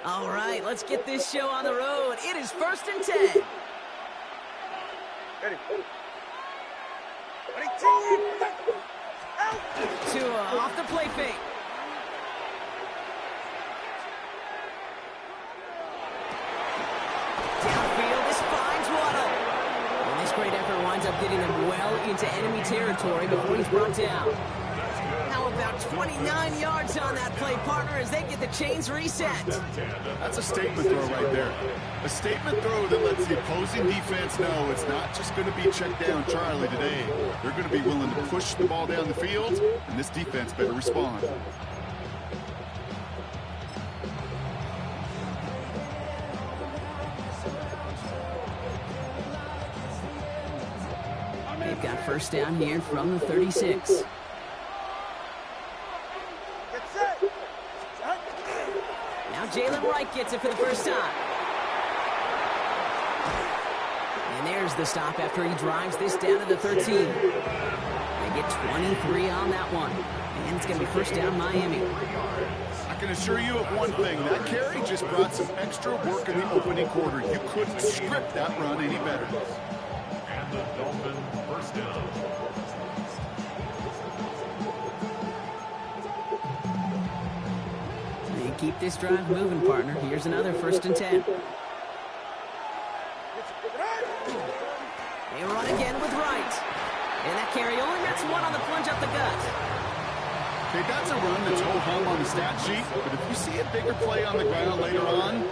All right, let's get this show on the road. It is 1st and 10. Ready. Tua off the play fake. Downfield, this finds Waddle. And this great effort winds up getting him well into enemy territory before he's brought down. How about 29 yards on that play, partner, as they get the chains reset? That's a statement throw right there. A statement throw that lets the opposing defense know it's not just going to be check down Charlie today. They're going to be willing to push the ball down the field, and this defense better respond. They've got first down here from the 36. Now Jalen Wright gets it for the first time. And there's the stop after he drives this down to the 13. They get 23 on that one. And it's going to be first down Miami. I can assure you of one thing. That carry just brought some extra work in the opening quarter. You couldn't script that run any better. And the Dolphin first down. They keep this drive moving, partner. Here's another 1st and 10. They run again with Wright. And that carry only gets one on the plunge up the gut. Okay, that's a run that's ho-hum on the stat sheet, but if you see a bigger play on the ground later on,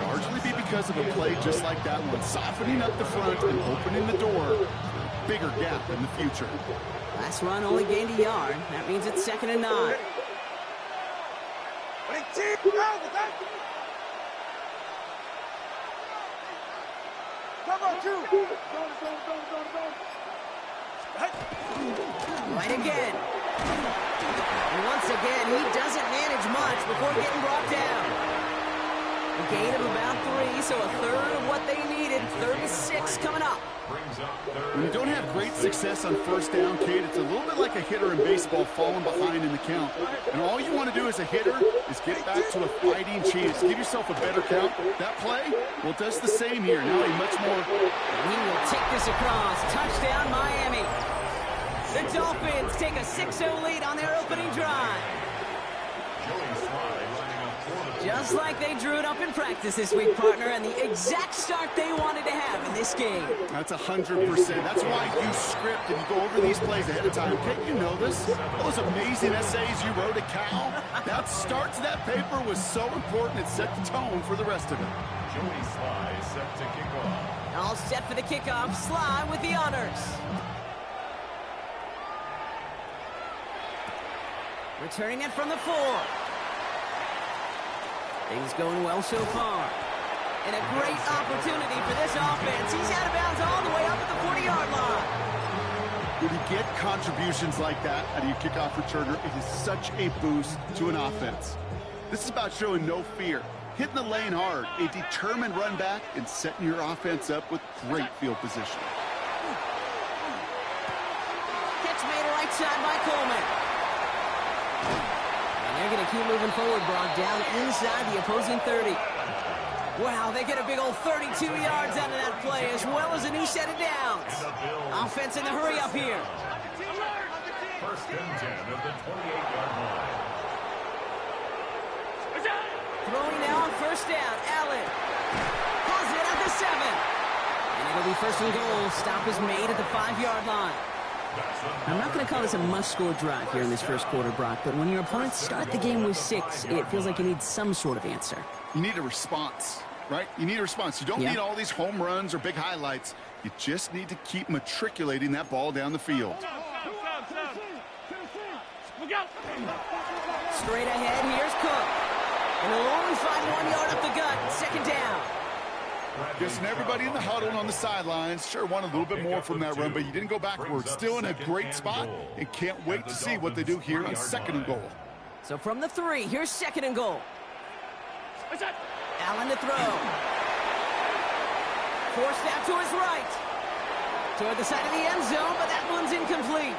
largely be because of a play just like that one, softening up the front and opening the door for a bigger gap in the future. Last run only gained a yard. That means it's 2nd and 9. Right again. And once again, he doesn't manage much before getting brought down. A gain of about 3, so a third of what they needed. 3rd and 6 coming up. When you don't have great success on first down, Kate, it's a little bit like a hitter in baseball falling behind in the count. And all you want to do as a hitter is get back to a fighting chance. Give yourself a better count. That play, well, it does the same here. Now a much more... And he will take this across. Touchdown, Miami. The Dolphins take a 6-0 lead on their opening drive. Just like they drew it up in practice this week, partner, and the exact start they wanted to have in this game. That's 100%. That's why you script and you go over these plays ahead of time. Can't you know this? Those amazing essays you wrote at Cal, that start to that paper was so important it set the tone for the rest of it. Joey Sly set to kick off. All set for the kickoff. Sly with the honors. Returning it from the 4. Things going well so far. And a great opportunity for this offense. He's out of bounds all the way up at the 40-yard line. When you get contributions like that out of your kickoff returner, it is such a boost to an offense. This is about showing no fear, hitting the lane hard, a determined run back, and setting your offense up with great field position. Catch made right side by Coleman. They're going to keep moving forward, Brock, down inside the opposing 30. Wow, they get a big old 32 yards out of that play, as well as a new set of downs. Offense in the hurry up here. 1st and 10 at the 28-yard line. Throwing now on 1st down. Allen has it at the 7. And it'll be 1st and goal. Stop is made at the 5-yard line. I'm not going to call this a must-score drive here in this first quarter, Brock, but when your opponents start the game with 6, it feels like you need some sort of answer. You need a response, right? You need a response. You don't need all these home runs or big highlights. You just need to keep matriculating that ball down the field. Straight ahead, here's Cook. And he'll only find 1 yard up the gut. 2nd down. Guessing everybody in the huddle and on the sidelines sure want a little bit more from that run, but you didn't go backwards. Still in a great spot and can't wait to see what they do here on 2nd and goal. So from the 3, here's 2nd and goal. Allen to throw. Forced out to his right. Toward the side of the end zone, but that one's incomplete.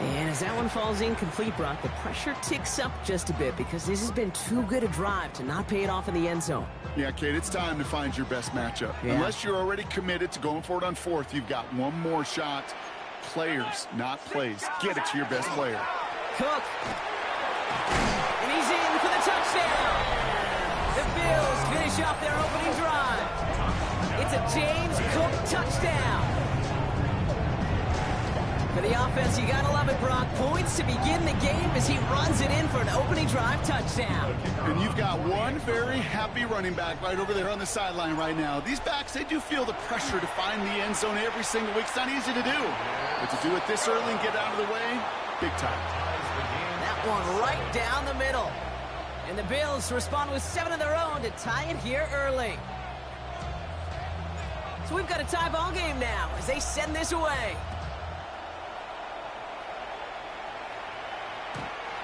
And as that one falls incomplete, Brock, the pressure ticks up just a bit because this has been too good a drive to not pay it off in the end zone. Yeah, Kate, it's time to find your best matchup. Yeah. Unless you're already committed to going for it on fourth, you've got one more shot. Players, not plays. Get it to your best player. Cook. And he's in for the touchdown. The Bills finish off their opening drive. It's a James Cook touchdown. For the offense, you gotta love it, Brock. Points to begin the game as he runs it in for an opening drive touchdown. And you've got one very happy running back right over there on the sideline right now. These backs, they do feel the pressure to find the end zone every single week. It's not easy to do. But to do it this early and get out of the way, big time. That one right down the middle. And the Bills respond with 7 of their own to tie it here early. So we've got a tie ball game now as they send this away.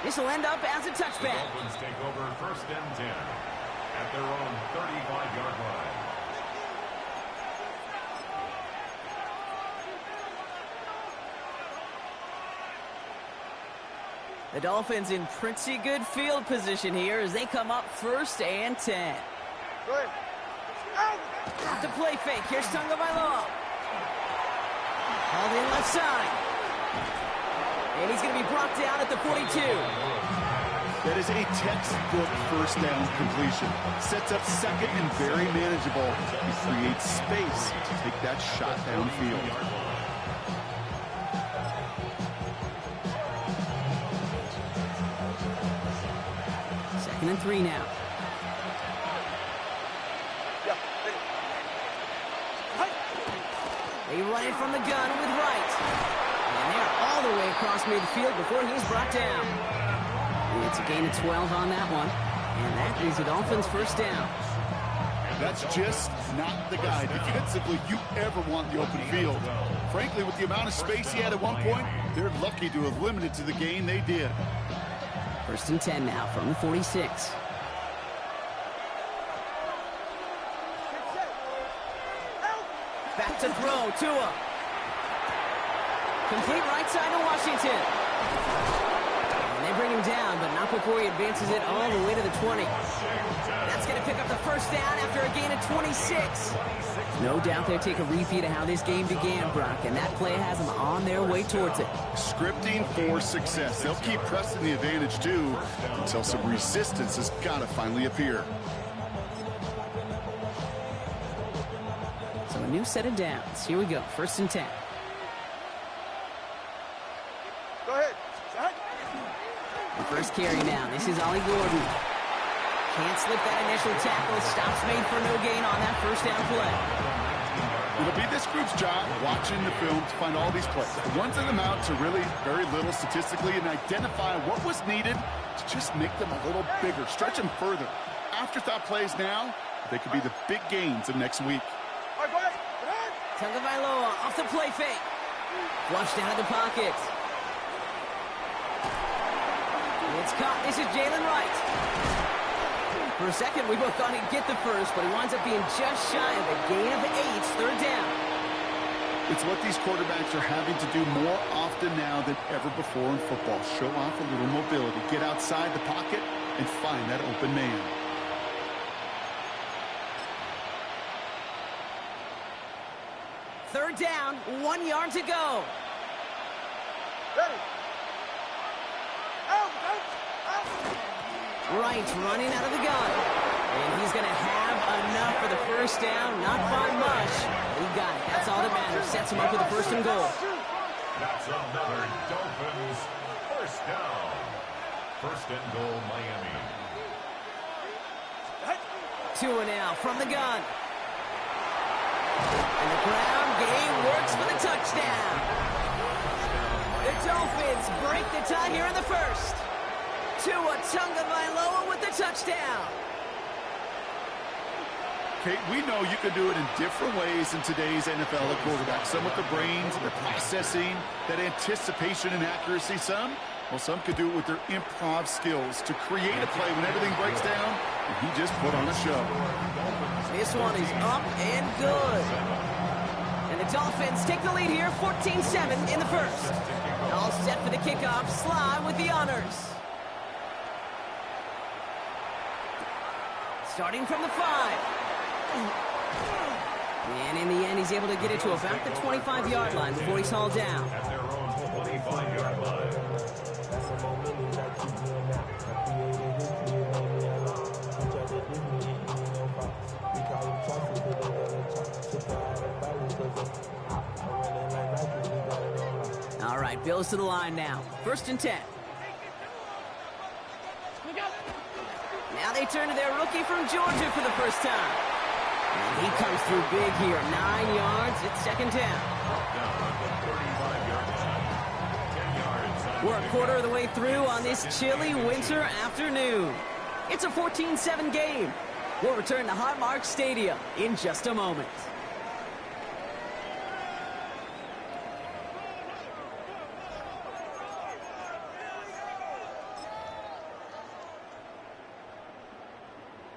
This will end up as a touchback. The Dolphins take over 1st and 10 at their own 35-yard line. The Dolphins in pretty good field position here as they come up 1st and 10. Off the play fake. Here's Tagovailoa. Called in left side. And he's going to be brought down at the 42. That is a textbook first down completion. Sets up second and very manageable. He creates space to take that shot downfield. Second and 3 now. They run it from the gun with Wright. And they're all the way across midfield before he's brought down. And it's a gain of 12 on that one. And that is the Dolphins' first down. That's just not the guy defensively you ever want in the open field. Frankly, with the amount of space he had at one point, they're lucky to have limited to the gain they did. 1st and 10 now from the 46. Back to throw, Tua. Complete right side to Washington. And they bring him down, but not before he advances it all the way to the 20. That's going to pick up the first down after a gain of 26. No doubt they'll take a repeat of how this game began, Brock, and that play has them on their way towards it. Scripting for success. They'll keep pressing the advantage, too, until some resistance has got to finally appear. So a new set of downs. Here we go, 1st and 10. Go ahead. The first carry now. This is Ollie Gordon. Can't slip that initial tackle. Stops made for no gain on that first down play. It'll be this group's job watching the film to find all these plays. The ones that amount to really very little statistically and identify what was needed to just make them a little bigger, stretch them further. Afterthought plays now, they could be the big gains of next week. All right, go ahead. Tagovailoa off the play fake. Flushed out of the pocket. It's caught. This is Jalen Wright. For a second, we both thought he'd get the first, but he winds up being just shy of a gain of 8, 3rd down. It's what these quarterbacks are having to do more often now than ever before in football. Show off a little mobility. Get outside the pocket and find that open man. Third down, 1 yard to go. Ready. Out. Wright running out of the gun. And he's going to have enough for the first down. Not by much. He got it. That's all that matters. Sets him up with a 1st and goal. That's another Dolphins first down. 1st and goal, Miami. Tua now from the gun. And the ground game works for the touchdown. The Dolphins break the tie here in the first. Tua Tagovailoa with the touchdown. Kate, we know you can do it in different ways in today's NFL at quarterback. Some with the brains, the processing, that anticipation and accuracy. Some could do it with their improv skills to create a play when everything breaks down, and he just put on a show. This one is up and good. And the Dolphins take the lead here, 14-7 in the first. All set for the kickoff. Sly with the honors. Starting from the 5. And in the end, he's able to get it to about the 25-yard line before he's hauled down. At their own 25-yard line. All right, Bills to the line now. 1st and 10. Now they turn to their rookie from Georgia for the first time. And he comes through big here. 9 yards. It's 2nd down. We're a quarter of the way through on this chilly winter afternoon. It's a 14-7 game. We'll return to Highmark Stadium in just a moment.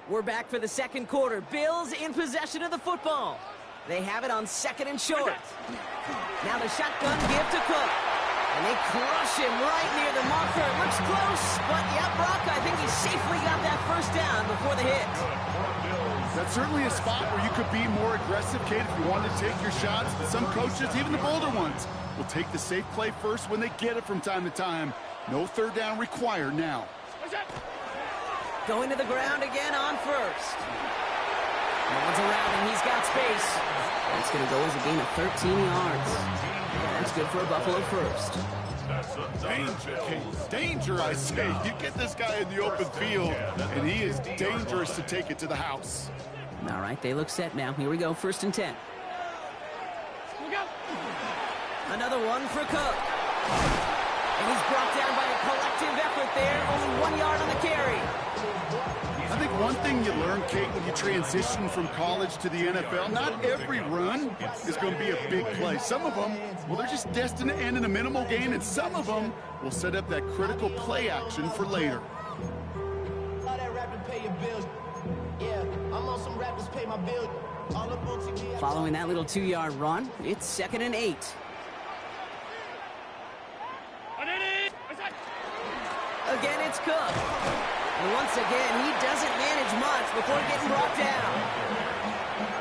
We're back for the second quarter. Bills in possession of the football. They have it on 2nd and short. Now the shotgun give to Cook. And they crush him right near the marker. It looks close, but yeah, Brock, I think he safely got that first down before the hit. That's certainly a spot where you could be more aggressive, Kate, if you wanted to take your shots. But some coaches, even the bolder ones, will take the safe play first when they get it from time to time. No 3rd down required now. Going to the ground again on 1st. No one's around him. He's got space. That's going to go as a gain of 13 yards. That's good for a Buffalo 1st. Danger, Kate. Danger, I say. You get this guy in the open field, and he is dangerous to take it to the house. All right, they look set now. Here we go, 1st and 10. Another one for Cook. And he's brought down by a collective effort there. Only 1 yard on the carry. I think one thing you learn, Kate, when you transition from college to the NFL, not every run is going to be a big play. Some of them, well, they're just destined to end in a minimal gain, and some of them will set up that critical play action for later. Following that little 2-yard run, it's 2nd and 8. Again, it's Cook. And once again, he doesn't manage much before getting brought down.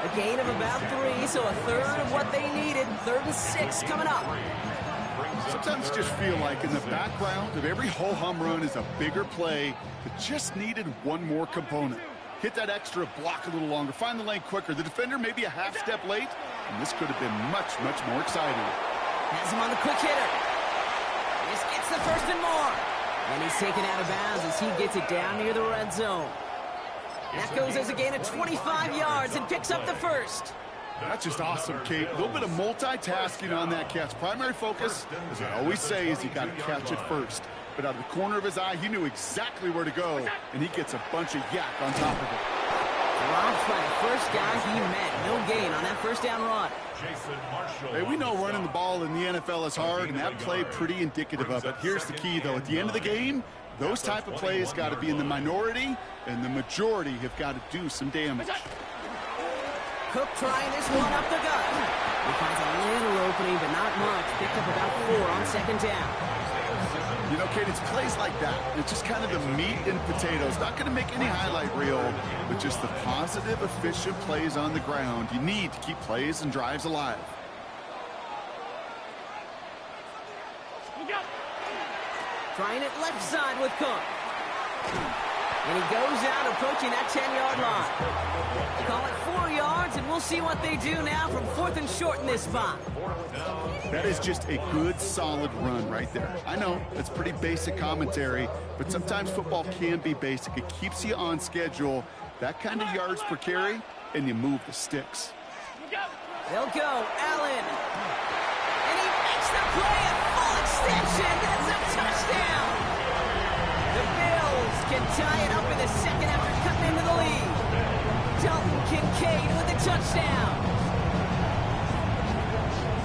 A gain of about 3, so a third of what they needed. 3rd and 6 coming up. Sometimes you just feel like in the background of every ho-hum run is a bigger play that just needed one more component. Hit that extra block a little longer, find the lane quicker. The defender maybe a half step late, and this could have been much, much more exciting. Has him on the quick hitter. This gets the 1st and more. And he's taken out of bounds as he gets it down near the red zone. That goes as a gain of 25 yards and picks up the 1st. That's just awesome, Kate. A little bit of multitasking on that catch. Primary focus, as I always say, is you got to catch it first. But out of the corner of his eye, he knew exactly where to go, and he gets a bunch of yak on top of it. Dropped by the first guy he met. No gain on that 1st down run. Hey, we know running the ball in the NFL is hard, and that play pretty indicative of it. Here's the key, though. At the end of the game, those type of plays got to be in the minority, and the majority have got to do some damage. Cook trying this one up the gut. He finds a little opening, but not much. Picked up about 4 on 2nd down. You know, Kate, it's plays like that. It's just kind of the meat and potatoes. Not going to make any highlight reel, but just the positive, efficient plays on the ground. You need to keep plays and drives alive. Trying it left side with Cook. And he goes out approaching that 10-yard line. They call it 4 yards, and we'll see what they do now from 4th and short in this spot. That is just a good, solid run right there. I know, it's pretty basic commentary, but sometimes football can be basic. It keeps you on schedule, that kind of yards per carry, and you move the sticks. They'll go, Allen. And he makes the play at full extension. That's a touchdown. The Bills can tie it up in the second after cutting into the lead. Dalton Kincaid with the touchdown.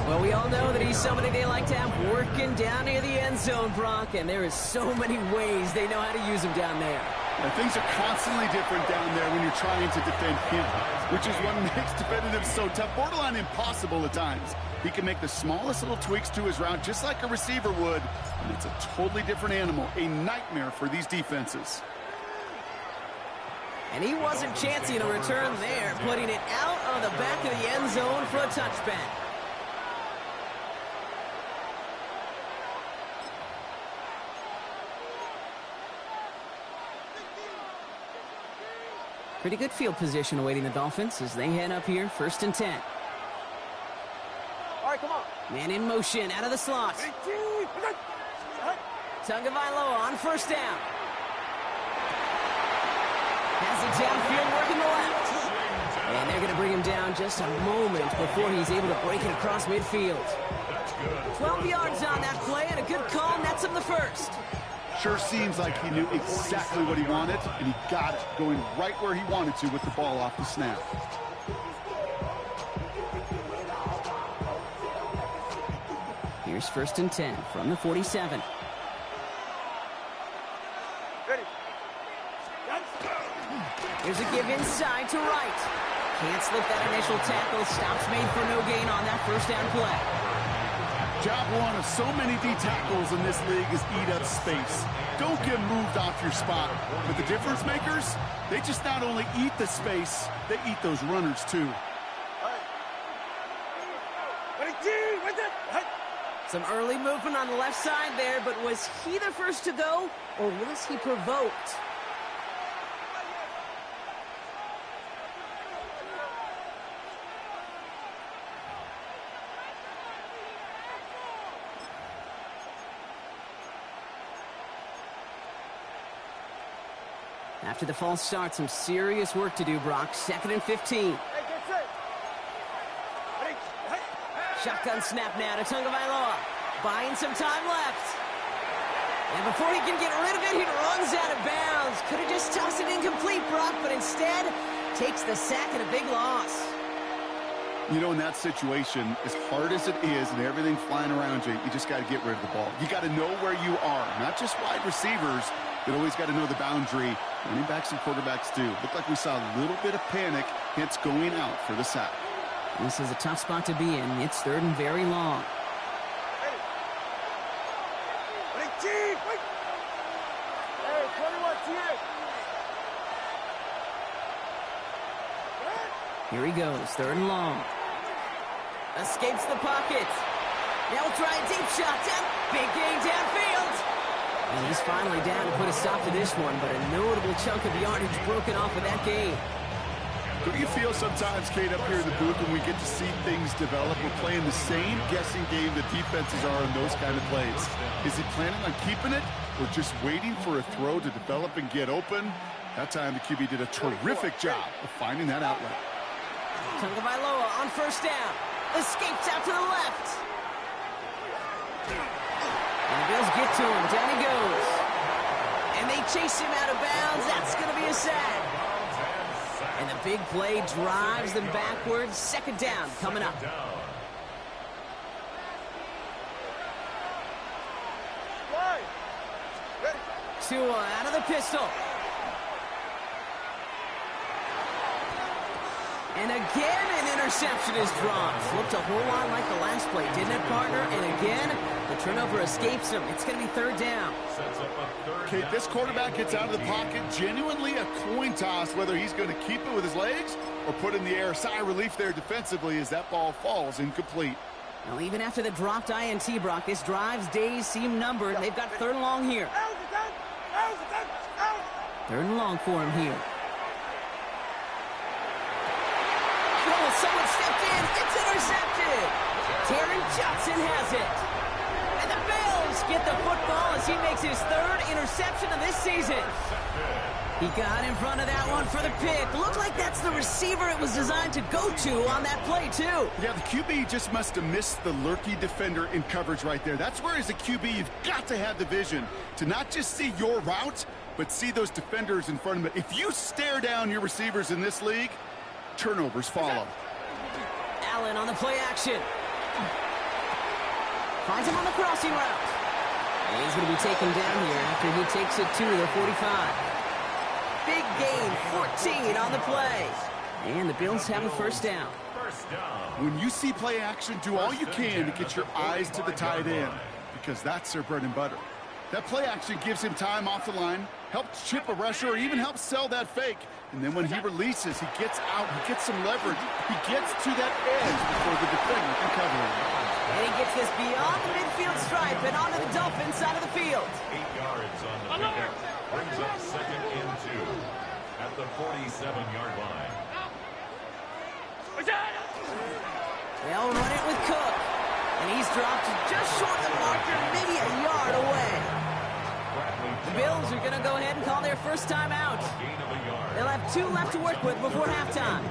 Well, we all know that he's somebody they like to have working down near the end zone, Brock, and there is so many ways they know how to use him down there. Yeah, things are constantly different down there when you're trying to defend him, which is what makes defending him so tough, borderline impossible at times. He can make the smallest little tweaks to his route just like a receiver would, and it's a totally different animal, a nightmare for these defenses. And he wasn't chancing a return there, putting it out on the back of the end zone for a touchback. Pretty good field position awaiting the Dolphins as they head up here, 1st and 10. All right, come on. Man in motion, out of the slot. Tagovailoa on 1st down. Has it downfield, working the left. And they're going to bring him down just a moment before he's able to break it across midfield. 12 yards on that play, and a good call nets him the first. Sure seems like he knew exactly what he wanted, and he got it, going right where he wanted to with the ball off the snap. Here's 1st and 10 from the 47. Ready. Here's a give inside to right. Can't slip that initial tackle. Stops made for no gain on that 1st down play. Job one of so many D tackles in this league is eat up space. Don't get moved off your spot. But the difference makers, they just not only eat the space, they eat those runners too. Some early movement on the left side there, but was he the first to go, or was he provoked? After the false start, some serious work to do, Brock. 2nd and 15. Shotgun snap now to Tagovailoa. Buying some time left. And before he can get rid of it, he runs out of bounds. Could have just tossed it incomplete, Brock, but instead takes the sack and a big loss. You know, in that situation, as hard as it is and everything flying around you, you just got to get rid of the ball. You got to know where you are, not just wide receivers, but always got to know the boundary. Running backs and quarterbacks do. Looked like we saw a little bit of panic, hence going out for the sack. This is a tough spot to be in. It's 3rd and very long. Here he goes, 3rd and long. Escapes the pocket. Now we'll try a deep shot. Big gain downfield. And he's finally down to put a stop to this one, but a notable chunk of yardage broken off of that gain. Don't you feel sometimes, Kate, up here in the booth when we get to see things develop, we're playing the same guessing game that defenses are in those kind of plays? Is he planning on keeping it or just waiting for a throw to develop and get open? That time the QB did a terrific job of finding that outlet. Tagovailoa on 1st down. Escapes out to the left. And the Bills get to him. Down he goes. And they chase him out of bounds. That's going to be a sack. And the big play drives them backwards. 2nd down coming up. Tua out of the pistol. And again, an interception is dropped. Looked a whole lot like the last play, didn't it, partner? And again, the turnover escapes him. It's going to be 3rd down. Kate, this quarterback gets out of the pocket. Genuinely a coin toss whether he's going to keep it with his legs or put it in the air. Sigh of relief there defensively as that ball falls incomplete. Well, even after the dropped INT, Brock, this drive's days seem numbered. They've got 3rd and long here. 3rd and long for him here. Oh, someone stepped in. It's intercepted. Taron Johnson has it. And the Bills get the football as he makes his 3rd interception of this season. He got in front of that one for the pick. Looked like that's the receiver it was designed to go to on that play, too. Yeah, the QB just must have missed the lurky defender in coverage right there. That's where, as a QB, you've got to have the vision to not just see your route, but see those defenders in front of it. If you stare down your receivers in this league, turnovers follow. Allen on the play action. Finds him on the crossing route. And he's going to be taken down here after he takes it to the 45. Big gain, 14 on the play. And the Bills have a first down. When you see play action, do all you can to get your eyes to the tight end, because that's their bread and butter. That play action gives him time off the line, helps chip a rusher, or even helps sell that fake. And then when he releases, he gets out, he gets some leverage. He gets to that edge before the defender can cover him. And he gets this beyond the midfield stripe and onto the Dolphin side of the field. 8 yards on the pickup. Brings up 2nd and 2 at the 47-yard line. They'll run it with Cook. And he's dropped just short of the marker, maybe a yard away. The Bills are going to go ahead and call their first time out. They'll have 2 left to work with before halftime.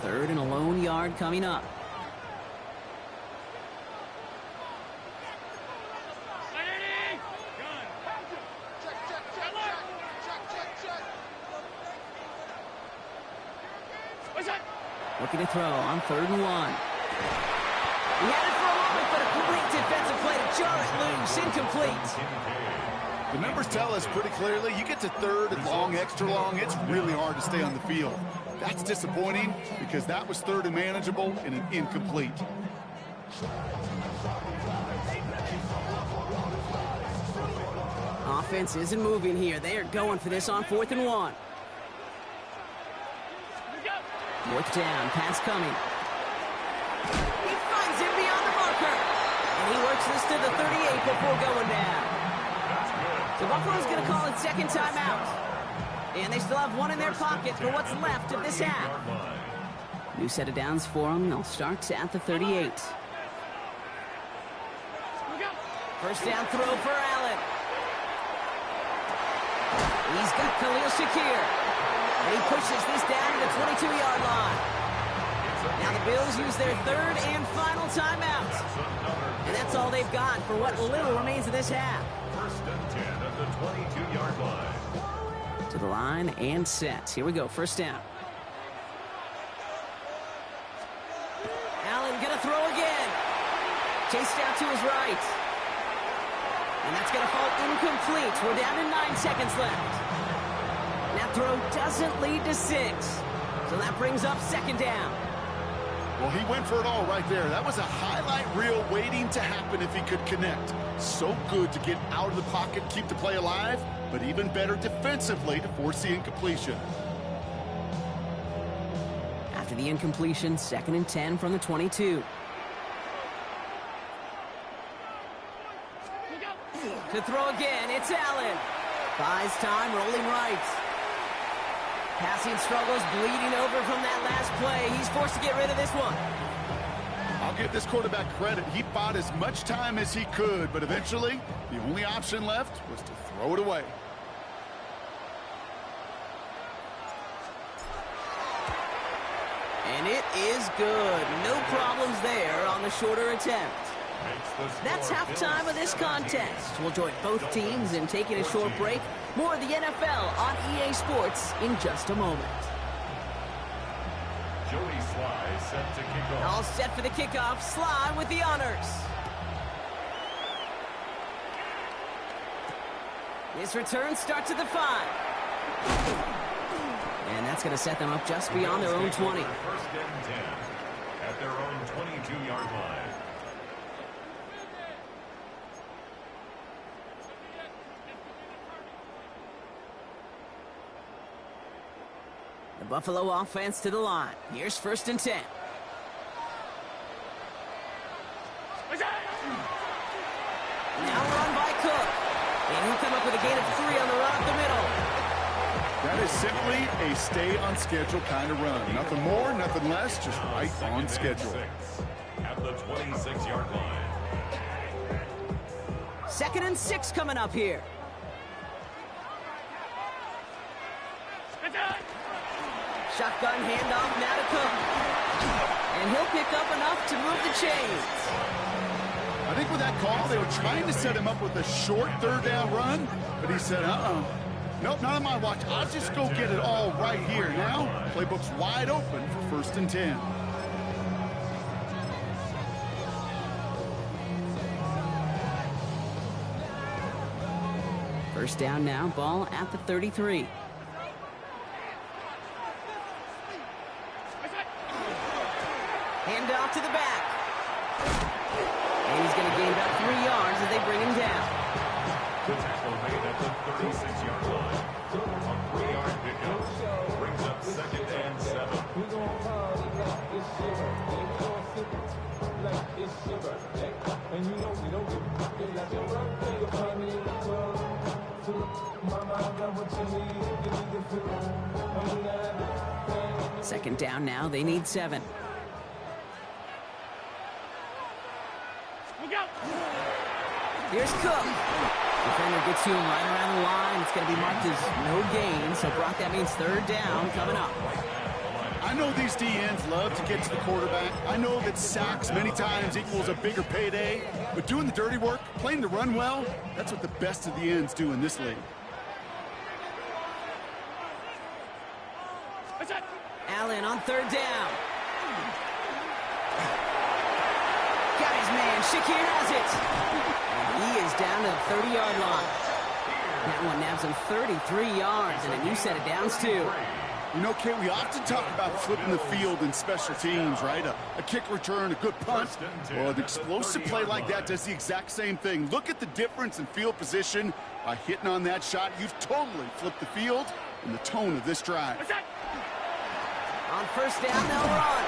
3rd and a lone yard coming up. Looking to throw on 3rd and 1. He had it for a moment, but a complete defensive play to jar it loose. Incomplete. The numbers tell us pretty clearly, you get to 3rd and long, extra long, it's really hard to stay on the field. That's disappointing because that was 3rd and manageable and an incomplete. Offense isn't moving here. They are going for this on 4th and 1. 4th down, pass coming. He finds him beyond the marker. And he works this to the 38 before going down. So Buffalo's going to call it second timeout. And they still have 1 in their pocket for what's left of this half. New set of downs for them. They'll start at the 38. First down throw for Allen. He's got Khalil Shakir. And he pushes this down to the 22-yard line. Now the Bills use their 3rd and final timeout. And that's all they've got for what little remains of this half. 1st and 10 at the 22-yard line. To the line and set. Here we go, first down. Allen gonna throw again. Chased out to his right. And that's gonna fall incomplete. We're down to 9 seconds left. That throw doesn't lead to 6. So that brings up 2nd down. Well, he went for it all right there. That was a highlight reel waiting to happen if he could connect. So good to get out of the pocket, keep the play alive, but even better defensively to force the incompletion. After the incompletion, 2nd and 10 from the 22. To throw again, it's Allen. Buys time, rolling right. Passing struggles, bleeding over from that last play. He's forced to get rid of this one. I'll give this quarterback credit. He bought as much time as he could, but eventually, the only option left was to throw it away. And it is good. No problems there on the shorter attempt. That's halftime of this contest. We'll join both teams in taking a short break. More of the NFL on EA Sports in just a moment. Joey Sly set to kick off. All set for the kickoff. Sly with the honors. This return starts at the 5. And that's going to set them up just beyond their own 20. 1st and 10 at their own 22-yard line. The Buffalo offense to the line. Here's 1st and 10. Now run by Cook. And he'll come up with a gain of 3 on the run up the middle. That is simply a stay on schedule kind of run. Nothing more, nothing less, just right on schedule. At the 26-yard line. 2nd and 6 coming up here. Shotgun handoff now to Cook. And he'll pick up enough to move the chains. I think with that call, they were trying to set him up with a short 3rd down run, but he said, nope, not on my watch. I'll just go get it all right here. Now, playbook's wide open for 1st and 10. First down now, ball at the 33. to the back. And he's going to gain about 3 yards as they bring him down. The tackle made at the 36-yard line. A 3-yard pickup brings up 2nd and 7. Second down now. They need 7. Here's Cook. Defender gets to him right around the line. It's going to be marked as no gain. So, Brock, that means 3rd down coming up. I know these DNs love to get to the quarterback. I know that sacks many times equals a bigger payday. But doing the dirty work, playing the run well, that's what the best of the ends do in this league. Allen on 3rd down. Got his man. Shakir has it. And he is down to the 30-yard line. That one nabs him 33 yards and a new set of downs, too. You know, Kate, we often talk about flipping the field in special teams, right? A kick return, a good punt. Well, an explosive play like that does the exact same thing. Look at the difference in field position. By hitting on that shot, you've totally flipped the field and the tone of this drive. On 1st down, they'll run.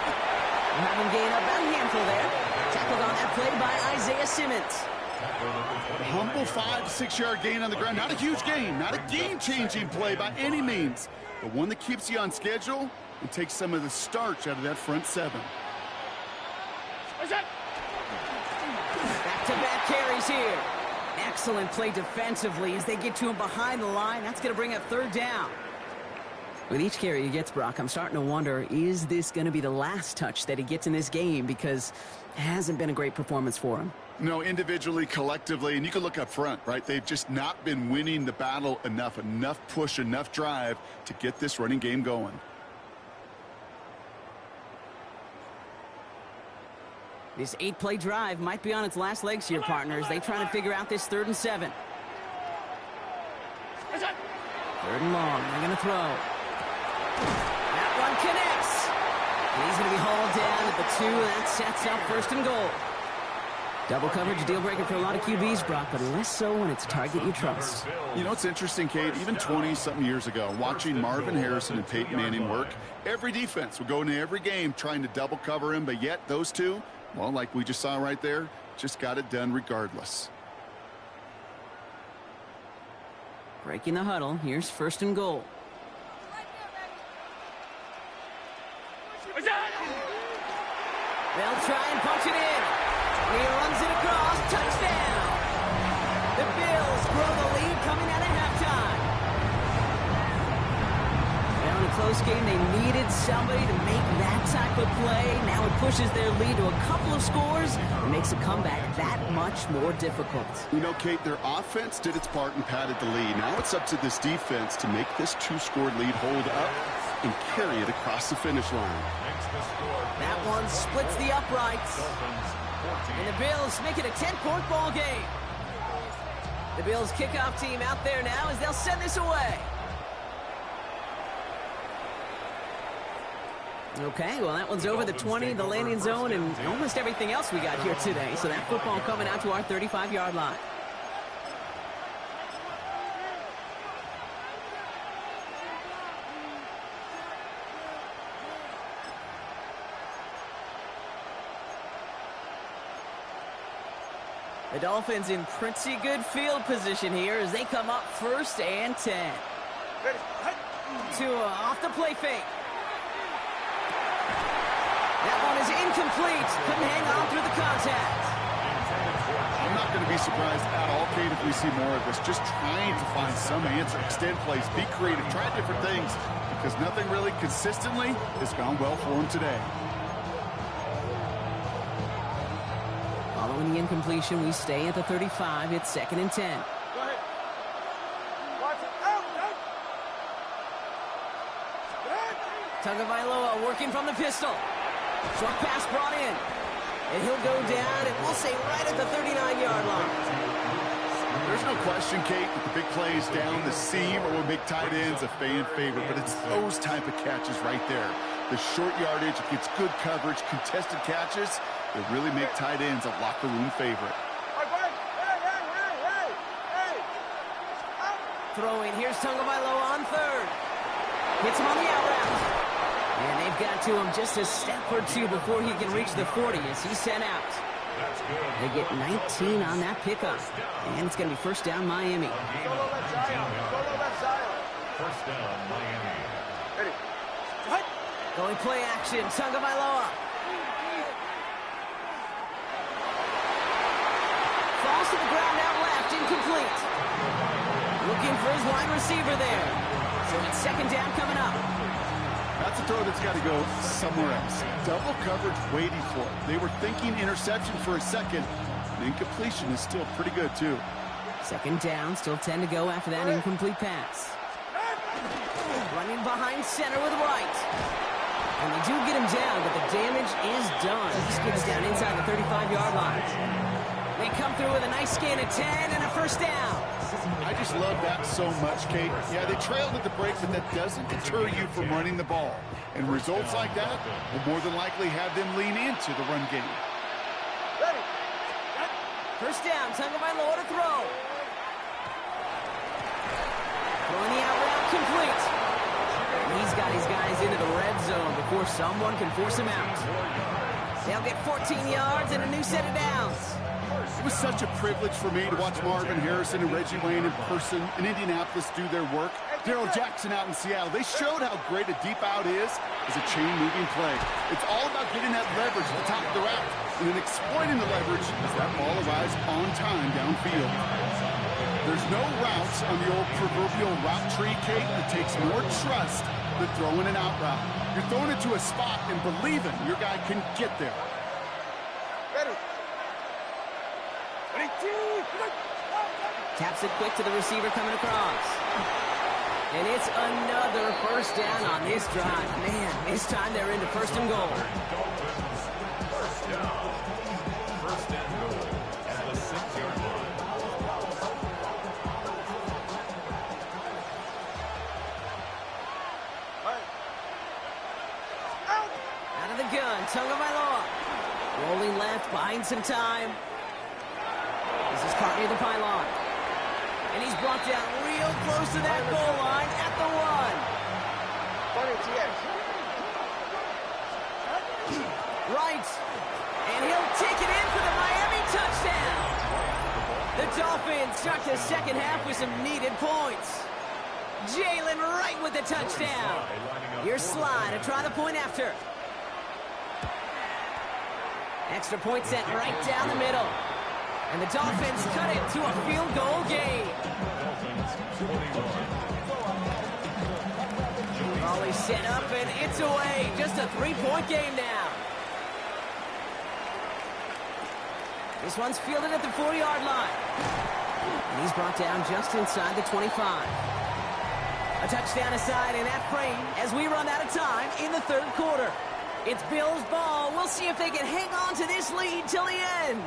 We'll have him gain up about a handful there. Tackled on that play by Isaiah Simmons. A humble 5-6-yard gain on the ground. Not a huge gain, not a game-changing play by any means, but one that keeps you on schedule and takes some of the starch out of that front 7. Back-to-back carries here. Excellent play defensively as they get to him behind the line. That's going to bring up 3rd down. With each carry he gets, Brock, I'm starting to wonder, is this going to be the last touch that he gets in this game? Because it hasn't been a great performance for him. No, individually, collectively, and you can look up front, right? They've just not been winning the battle enough push, enough drive to get this running game going. This 8-play drive might be on its last legs here, partners. They try to figure out this 3rd and 7. 3rd and long. They're going to throw. That one connects. And he's going to be hauled down at the 2. That sets up 1st and goal. Double coverage, a deal breaker for a lot of QBs, Brock, but less so when it's a target you trust. You know, it's interesting, Kate, even 20-something years ago, watching Marvin Harrison and Peyton Manning work, every defense would go into every game trying to double cover him, but yet those two, well, like we just saw right there, just got it done regardless. Breaking the huddle. Here's 1st and goal. They'll try and punch it in. He runs it across. Touchdown. The Bills grow the lead coming out of halftime. Now in a close game, they needed somebody to make that type of play. Now it pushes their lead to a couple of scores and makes a comeback that much more difficult. You know, Kate, their offense did its part and padded the lead. Now it's up to this defense to make this 2-score lead hold up and carry it across the finish line. That one splits the uprights. And the Bills make it a 10-point ball game. The Bills kickoff team out there now as they'll send this away. Okay, well, that one's over the 20, the landing zone, and almost everything else we got here today. So that football coming out to our 35-yard line. The Dolphins in pretty good field position here as they come up 1st and 10. Tua off the play fake. That one is incomplete. Couldn't hang on through the contact. I'm not going to be surprised at all, Kate, if we see more of this. Just trying to find some answer, extend plays, be creative, try different things, because nothing really consistently has gone well for him today. Following the incompletion, we stay at the 35. It's 2nd and 10. Go ahead. Watch it. Out. Tagovailoa working from the pistol. Short pass brought in. And he'll go down, and we'll say right at the 39-yard line. There's no question, Kate, that the big plays down the seam or big tight ends a fan favorite, but it's those type of catches right there. The short yardage, it gets good coverage, contested catches. They really make tight ends a locker room favorite. Throwing, here's Tagovailoa on third. Hits him on the out route. And they've got to him just a step or two before he can reach the 40 as he's sent out. They get 19 on that pickup. And it's going to be first down Miami. First down, Miami. Ready. Going play action, Tagovailoa. Falls to the ground out left, incomplete. Looking for his wide receiver there. So it's second down coming up. That's a throw that's got to go somewhere else. Double coverage waiting for it. They were thinking interception for a second. The incompletion is still pretty good, too. Second down, still 10 to go after that incomplete pass. Running behind center with right. And they do get him down, but the damage is done. He skids down inside the 35-yard line. They come through with a nice gain of 10 and a first down. I just love that so much, Kate. Yeah, they trailed at the break, but that doesn't deter you from running the ball. And results like that will more than likely have them lean into the run game. Ready. First down, Tagovailoa to throw. Throwing the out route complete. And he's got his guys into the red zone before someone can force him out. They'll get 14 yards and a new set of downs. It was such a privilege for me to watch Marvin Harrison and Reggie Wayne in person in Indianapolis do their work. Darrell Jackson out in Seattle. They showed how great a deep out is as a chain-moving play. It's all about getting that leverage at the top of the route and then exploiting the leverage as that ball arrives on time downfield. There's no routes on the old proverbial route tree, Kate, that takes more trust than throwing an out route. You're throwing it to a spot and believing your guy can get there. Ready. Taps it quick to the receiver coming across. And it's another first down on this drive. Man, this time they're into first and goal. First down. First and goal at the 6-yard line. Out of the gun, Tagovailoa. Rolling left, buying some time. This is caught near the pylon. And he's brought down real close to that goal line at the 1. Right. And he'll take it in for the Miami touchdown. The Dolphins start the second half with some needed points. Jalen Wright with the touchdown. Here's Sly to try the point after. Extra point set right down the middle. And the Dolphins cut it to a field goal game. Raleigh set up and it's away. Just a 3-point game now. This one's fielded at the 4-yard line. And he's brought down just inside the 25. A touchdown aside in that frame as we run out of time in the third quarter. It's Bills ball. We'll see if they can hang on to this lead till the end.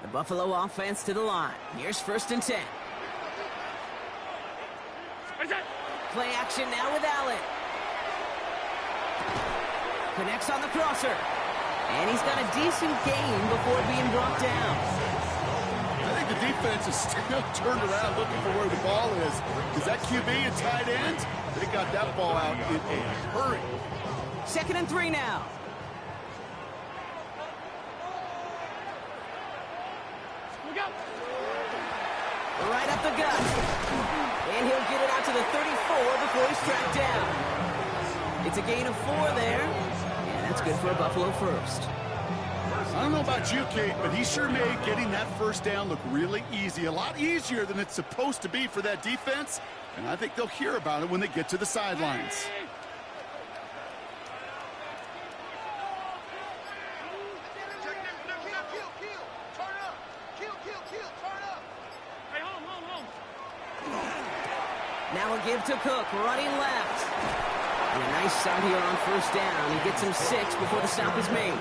The Buffalo offense to the line. Here's first and 10. Play action now with Allen. Connects on the crosser. And he's got a decent gain before being brought down. I think the defense is still turned around looking for where the ball is. Is that QB and tight end? They got that ball out in a hurry. Second and 3 now. Right up the gut. And he'll get it out to the 34 before he's tracked down. It's a gain of 4 there. And that's good for a Buffalo first. I don't know about you, Kate, but he sure made getting that first down look really easy. A lot easier than it's supposed to be for that defense. And I think they'll hear about it when they get to the sidelines. Now a give to Cook, running left. And a nice start here on first down. He gets him 6 before the stop is made.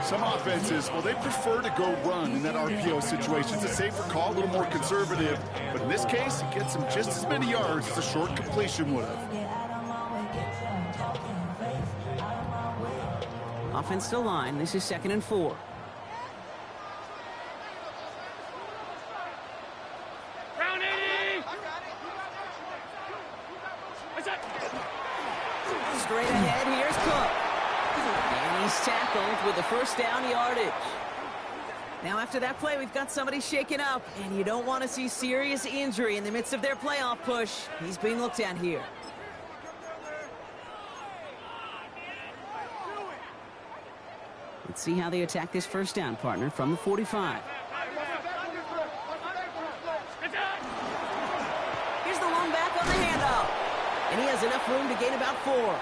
Some offenses, well, they prefer to go run in that RPO situation. It's a safer call, a little more conservative. But in this case, it gets them just as many yards as a short completion would have. Offense to line. This is 2nd and 4. Straight ahead, here's Cook. And he's tackled with the first down yardage. Now after that play, we've got somebody shaken up, and you don't want to see serious injury in the midst of their playoff push. He's being looked at here. Let's see how they attack this first down, partner, from the 45. Here's the long back on the handoff. And he has enough room to gain about 4.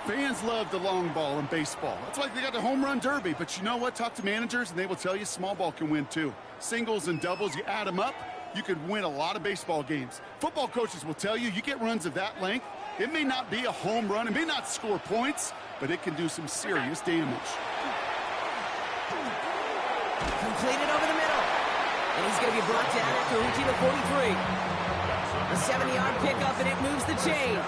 Fans love the long ball in baseball. That's why they got the home run derby. But you know what? Talk to managers, and they will tell you small ball can win too. Singles and doubles, you add them up, you could win a lot of baseball games. Football coaches will tell you get runs of that length. It may not be a home run. It may not score points, but it can do some serious damage. Completed over the middle. And he's going to be brought down after reaching the 43. A 70-yard pickup, and it moves the chains.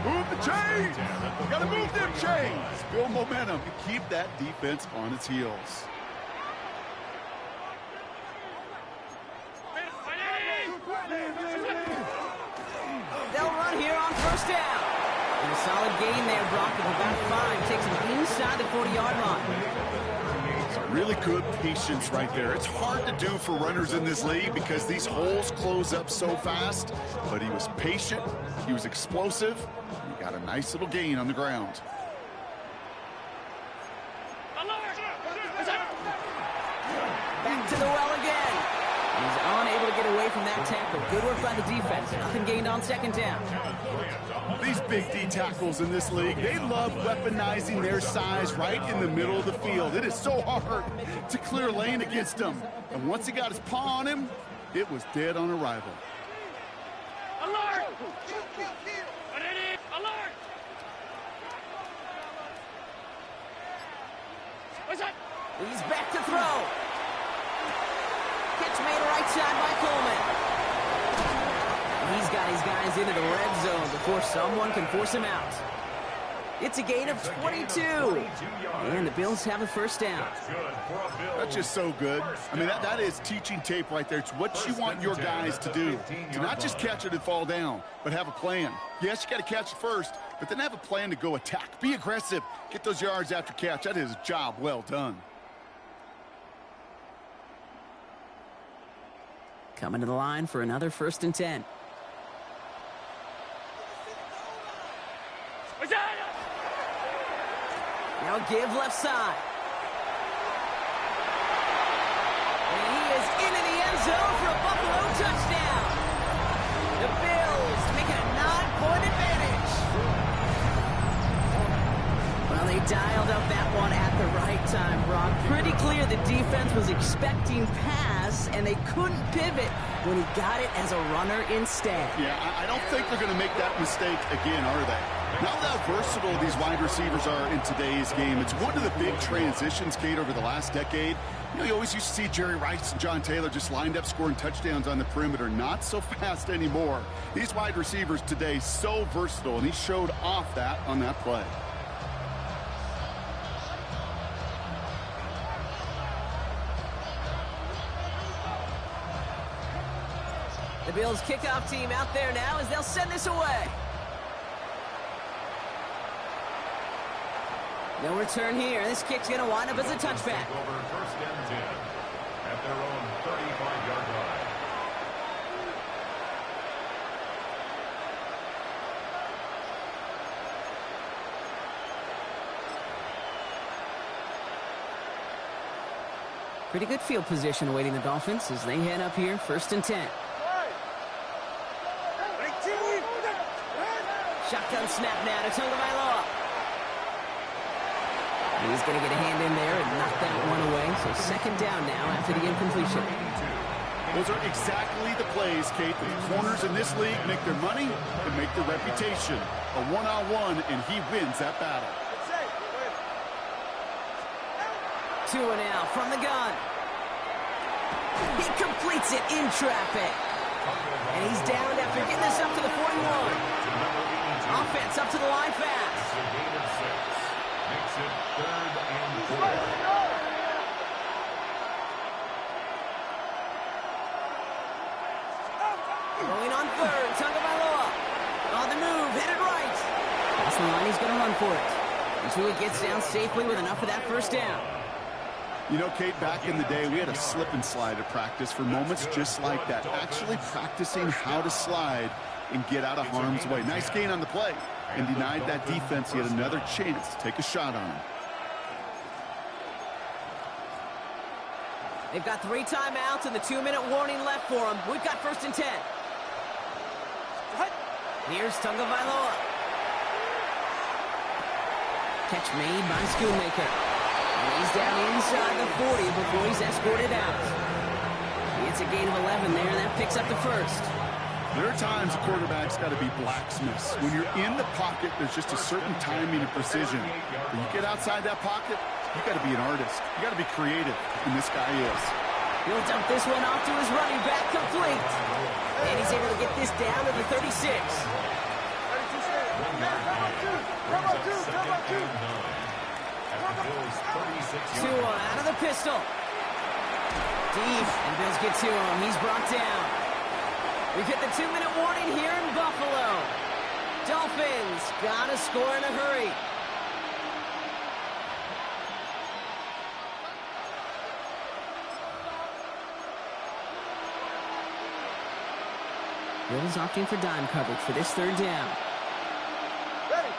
Move the chains! You gotta move them chains! Build momentum and keep that defense on its heels. They'll run here on first down. And a solid gain there, Brock, of about 5. Takes him inside the 40-yard line. Some really good patience right there. It's hard to do for runners in this league because these holes close up so fast. But he was patient, he was explosive, and he got a nice little gain on the ground. Back to the well again. He's unable to get away from that tackle. Good work by the defense. Nothing gained on 2nd down. These big D tackles in this league, they love weaponizing their size right in the middle of the field. It is so hard to clear lane against them. And once he got his paw on him, it was dead on arrival. Alert! Alert! What's that? He's back to throw. Catch made right side by Coleman. He's got his guys into the red zone before someone can force him out. It's a gain of 22. And the Bills have a first down. That's just so good. I mean, that is teaching tape right there. It's what you want your guys to do. To not just catch it and fall down, but have a plan. Yes, you got to catch it first, but then have a plan to go attack. Be aggressive. Get those yards after catch. That is a job well done. Coming to the line for another 1st and 10. Now give left side. And he is into the end zone for a Buffalo touchdown. The Bills make it a 9-point advantage. Well, they dialed up that one at the right time, Brock. Pretty clear the defense was expecting pass, and they couldn't pivot when he got it as a runner instead. Yeah, I don't think they're going to make that mistake again, are they? Now how versatile these wide receivers are in today's game. It's one of the big transitions, Kate, over the last decade. You know, you always used to see Jerry Rice and John Taylor just lined up scoring touchdowns on the perimeter. Not so fast anymore. These wide receivers today so versatile, and he showed off that on that play. The Bills kickoff team out there now as they'll send this away. No return here. This kick's going to wind up as a touchback. Over 1st and 10 at their own 35-yard line. Pretty good field position awaiting the Dolphins as they head up here, 1st and 10. Shotgun snap now to Tagovailoa. He's going to get a hand in there and knock that one away. So 2nd down now after the incompletion. Those are exactly the plays, Kate, that the corners in this league make their money and make their reputation. A one-on-one, and he wins that battle. Tua now from the gun. He completes it in traffic. And he's down after getting this up to the 41. Offense up to the line fast. It's a gain of 6. Makes it 3rd and 4. Going on 3rd, Tagovailoa. On the move, hit it right. That's the line, he's going to run for it. Until he gets down safely with enough of that first down. You know, Kate, back in the day, we had a slip and slide at practice for moments just like that. Actually practicing how to slide and get out of harm's way. Nice gain on the play. And denied that defense yet another chance to take a shot on him. They've got 3 timeouts and the 2-minute warning left for them. We've got 1st and 10. Here's Tagovailoa. Catch made by Schoonmaker. And he's down inside the 40 before he's escorted out. It's a gain of 11 there, and that picks up the 1st. There are times a quarterback's got to be blacksmiths. When you're in the pocket, there's just a certain timing and precision. When you get outside that pocket, you got to be an artist. You got to be creative, and this guy is. He'll dump this one off to his running back, complete. And he's able to get this down to the 36. Tua out of the pistol. Deep, and Bills get to him. He's brought down. We've hit the 2-minute warning here in Buffalo. Dolphins got to score in a hurry. Bills opting for dime coverage for this 3rd down. Ready.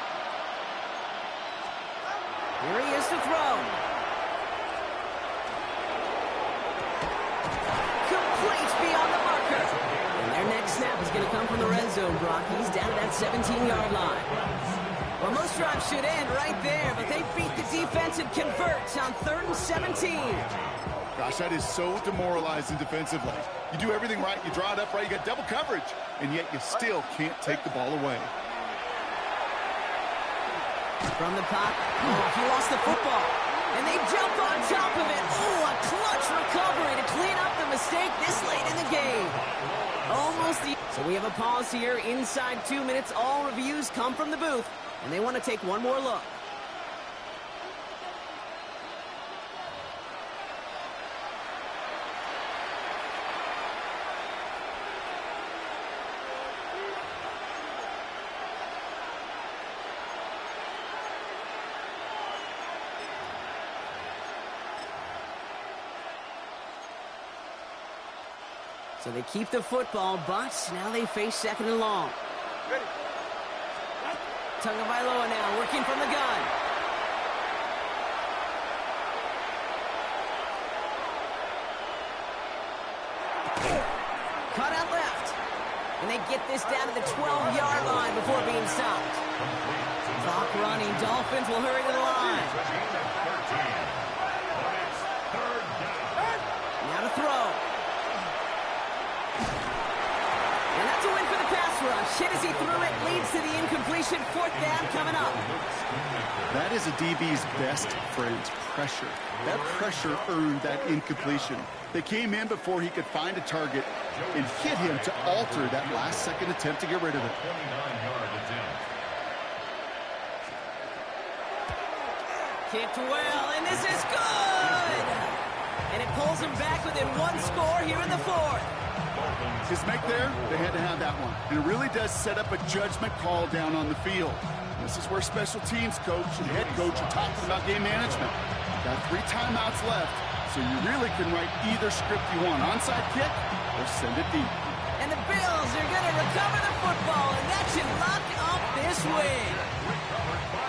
Here he is to throw. Complete beyond the marker. And their next snap is going to come from the red zone, Brock. He's down at that 17-yard line. Well, most drives should end right there, but they beat the defense and convert on 3rd and 17. Gosh, that is so demoralizing defensively. You do everything right, you draw it up right, you got double coverage, and yet you still can't take the ball away. From the pocket, he lost the football, and they jump on top of it. Oh, a clutch recovery to clean up the mistake this late in the game. Almost the... So we have a pause here inside 2 minutes. All reviews come from the booth, and they want to take one more look. So they keep the football, but now they face 2nd and long. Ready. Tagovailoa now working from the gun. Cut out left. And they get this down to the 12-yard line before being stopped. Clock running. Dolphins will hurry to the line. Now to throw. And that's a win for the pass rush. Hit as he threw it, leads to the incompletion. 4th down coming up. That is a DB's best friend, pressure. That pressure earned that incompletion. They came in before he could find a target and hit him to alter that last-second attempt to get rid of it. 29-yard attempt. Kicked well, and this is good! And it pulls him back within 1 score here in the 4th. His make there, they had to have that one. And it really does set up a judgment call down on the field. This is where special teams coach and head coach are talking about game management. Got 3 timeouts left, so you really can write either script you want. Onside kick or send it deep. And the Bills are going to recover the football, and that should lock up this win.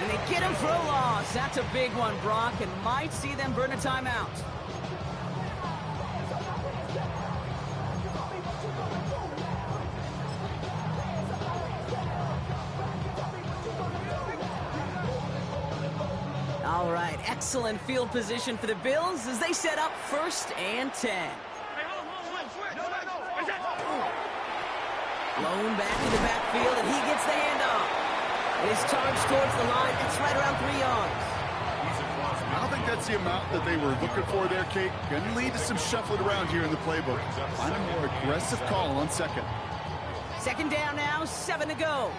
And they get him for a loss. That's a big one, Brock, and might see them burn a timeout. All right, excellent field position for the Bills as they set up 1st and 10. Blown back to the backfield, and he gets the handoff. It is charged towards the line. It's right around 3 yards. I don't think that's the amount that they were looking for there, Kate. Going to lead to some shuffling around here in the playbook. Find a more aggressive call on second. Second down now, 7 to go.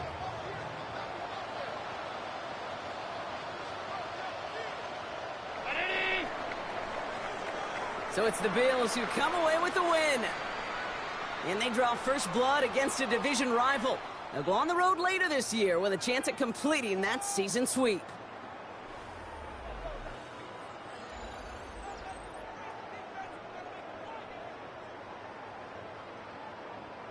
So it's the Bills who come away with the win. And they draw first blood against a division rival. They'll go on the road later this year with a chance at completing that season sweep.